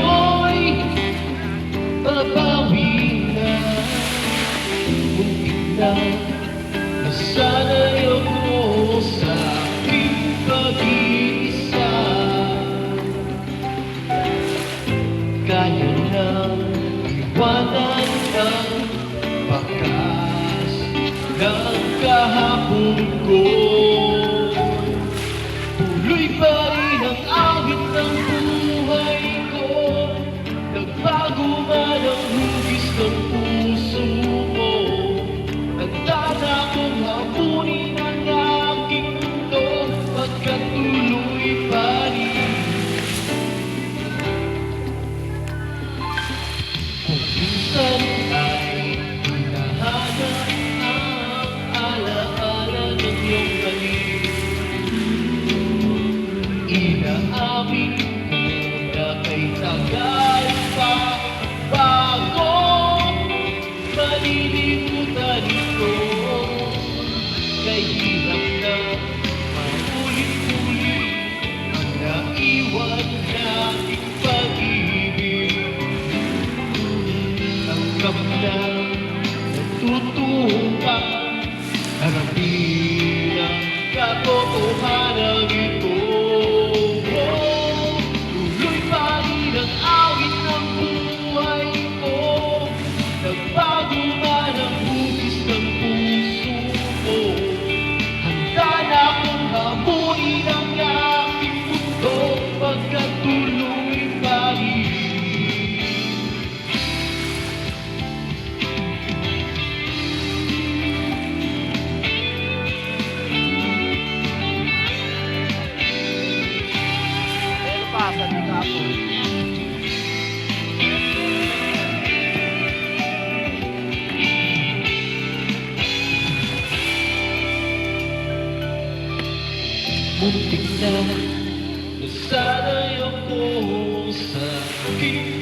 ko'y babawi na. Muntik na nasanay ako sa aking pag-iisa. Kaya lang iwanan ang bakas ng kahapon ko. Tuloy pa rin ang awit ng buhay ko. Nagbago man ang hugis ng puso mo. Handa na akong hapunin ang aking mundo, pagkat tuloy pa rin. Kung minsan ay hinahanap ang alaala ng iyong balik, inaamin ko na kay tagal pa bago malilimutan ito. Kay hirap na paulit-ulit ang naiwan nating pag-ibig. Tanggap na natutuwa, harapin ang katotohanan ito. Tuloy pa rin ang awit ng buhay ko. Nagbago man ang hugis ng puso ko. Handa na akong hamunin ang aking mundo, pagkat tuloy pa rin. Pasa di kapo. Muntik na nasanay ako sa aking